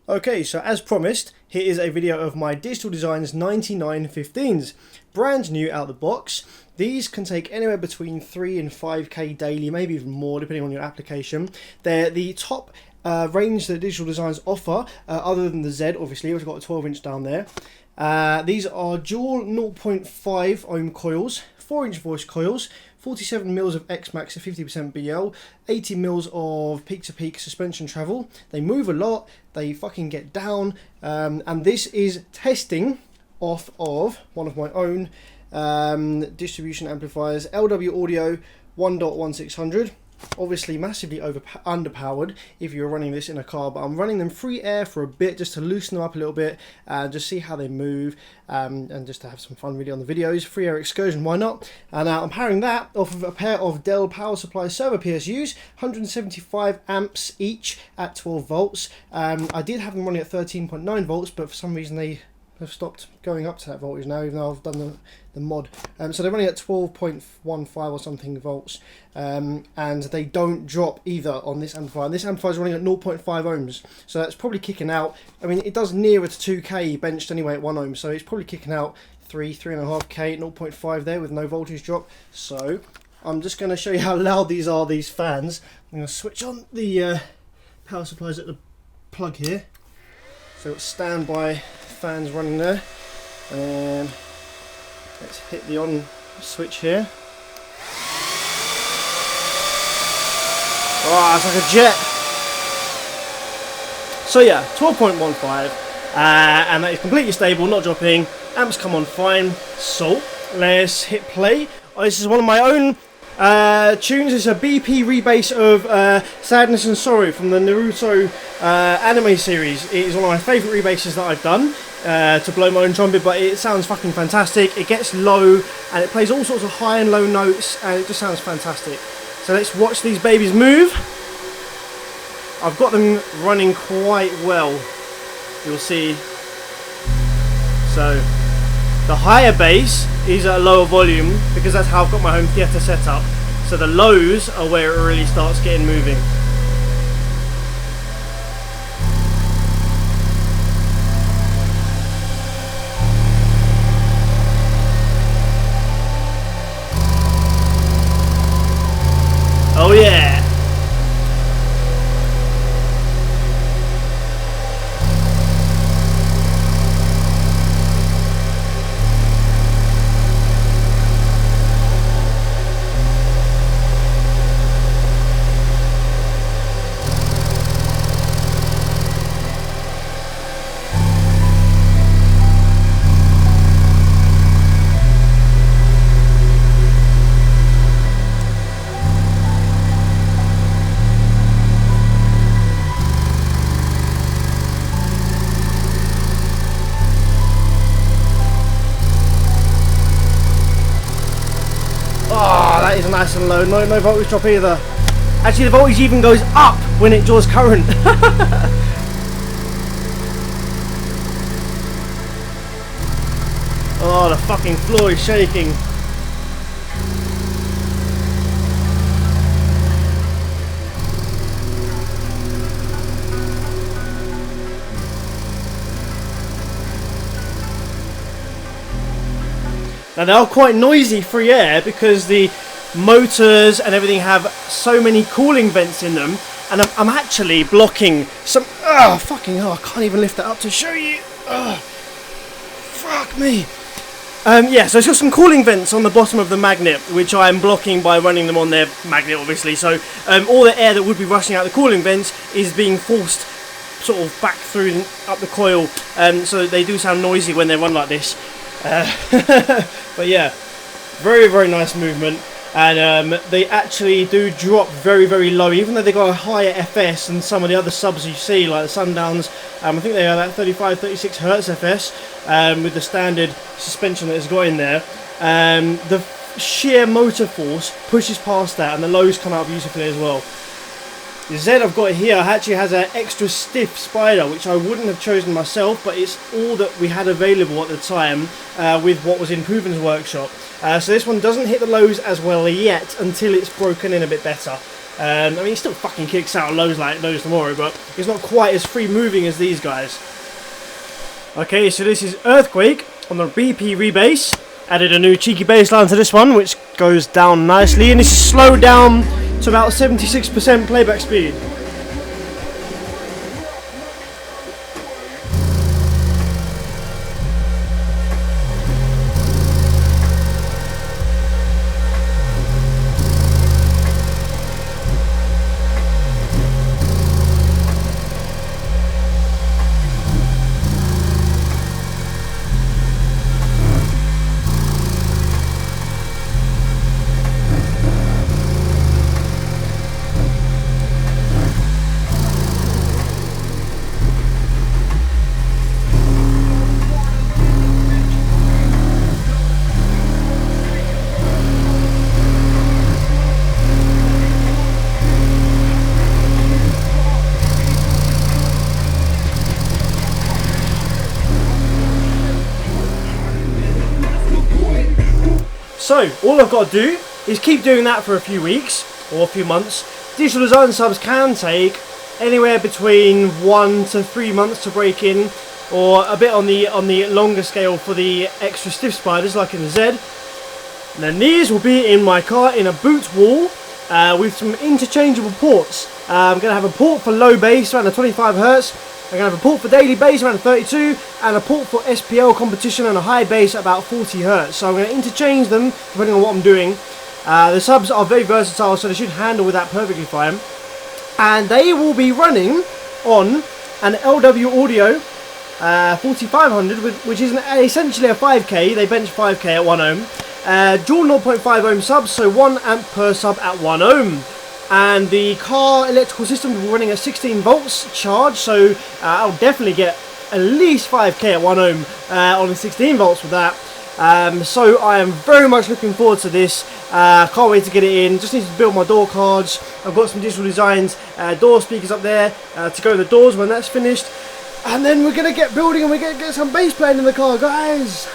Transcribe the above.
Okay, so as promised, here is a video of my Digital Designs 9915s. Brand new out of the box. These can take anywhere between 3 and 5k daily, maybe even more depending on your application. They're the top range that Digital Designs offer, other than the Z obviously, which I've got a 12-inch down there. These are dual 0.5 ohm coils, 4-inch voice coils, 47 mils of X-Max at 50% BL, 80 mils of peak-to-peak suspension travel. They move a lot, they fucking get down, and this is testing off of one of my own distribution amplifiers, LW Audio 1.1600. Obviously massively underpowered if you're running this in a car, but I'm running them free air for a bit just to loosen them up a little bit and just see how they move, and just to have some fun really on the videos. Free air excursion, why not? And I'm powering that off of a pair of Dell power supply server PSUs, 175 amps each at 12 volts. I did have them running at 13.9 volts, but for some reason they have stopped going up to that voltage now, even though I've done the mod. So they're running at 12.15 or something volts, and they don't drop either on this amplifier. And this amplifier is running at 0.5 ohms, so that's probably kicking out. I mean, it does nearer to 2k benched anyway at 1 ohm, so it's probably kicking out 3.5k at 0.5 there with no voltage drop. So I'm just going to show you how loud these are, these fans. I'm going to switch on the power supplies at the plug here. So it's standby fans running there, and let's hit the on switch here. Oh, it's like a jet. So yeah, 12.15, and that is completely stable, not dropping. Amps come on fine. So let's hit play. Oh, this is one of my own tunes. It's a BP rebase of Sadness and Sorrow from the Naruto anime series. It is one of my favourite rebases that I've done to blow my own trumpet, but it sounds fucking fantastic. It gets low and it plays all sorts of high and low notes, and it just sounds fantastic. So let's watch these babies move. I've got them running quite well, you'll see. So the higher bass is at a lower volume because that's how I've got my home theatre set up. So the lows are where it really starts getting moving. Oh yeah! Oh, that is nice and low. No voltage drop either. Actually, the voltage even goes up when it draws current. Oh, the fucking floor is shaking. Now they are quite noisy free air because the motors and everything have so many cooling vents in them, and I'm actually blocking some. Fucking hell! I can't even lift that up to show you. Fuck me. Yeah, so it's got some cooling vents on the bottom of the magnet, which I'm blocking by running them on their magnet, obviously. So all the air that would be rushing out the cooling vents is being forced sort of back through up the coil, so they do sound noisy when they run like this. But yeah, very nice movement, and they actually do drop very low, even though they got a higher FS than some of the other subs you see, like the Sundowns. I think they are at 35-36 Hertz FS with the standard suspension that it's got in there. The sheer motor force pushes past that, and the lows come out beautifully as well. The Z I've got here actually has an extra stiff spider, which I wouldn't have chosen myself, but it's all that we had available at the time with what was in Proven's workshop. So this one doesn't hit the lows as well yet until it's broken in a bit better. I mean, it still fucking kicks out lows like those tomorrow, but it's not quite as free moving as these guys. Okay, so this is Earthquake on the BP rebase. Added a new cheeky bass line to this one, which goes down nicely, and this is slowed down to about 76% playback speed. So, all I've got to do is keep doing that for a few weeks, or a few months. Digital design subs can take anywhere between 1 to 3 months to break in, or a bit on the longer scale for the extra stiff spiders, like in the Z. And then these will be in my car in a boot wall, with some interchangeable ports. I'm going to have a port for low bass around the 25 Hz. I'm going to have a port for daily bass around 32, and a port for SPL competition and a high bass at about 40 Hz. So I'm going to interchange them depending on what I'm doing. The subs are very versatile, so they should handle with that perfectly fine. And they will be running on an LW Audio 4500, which is essentially a 5K. They bench 5K at 1 ohm. Dual 0.5 ohm subs, so 1 amp per sub at 1 ohm. And the car electrical system will be running at 16 volts charge, so I'll definitely get at least 5K at 1 ohm on the 16 volts with that. So I am very much looking forward to this. Can't wait to get it in. Just need to build my door cards. I've got some digital designs, door speakers up there to go to the doors when that's finished. And then we're going to get building, and we're going to get some bass playing in the car, guys.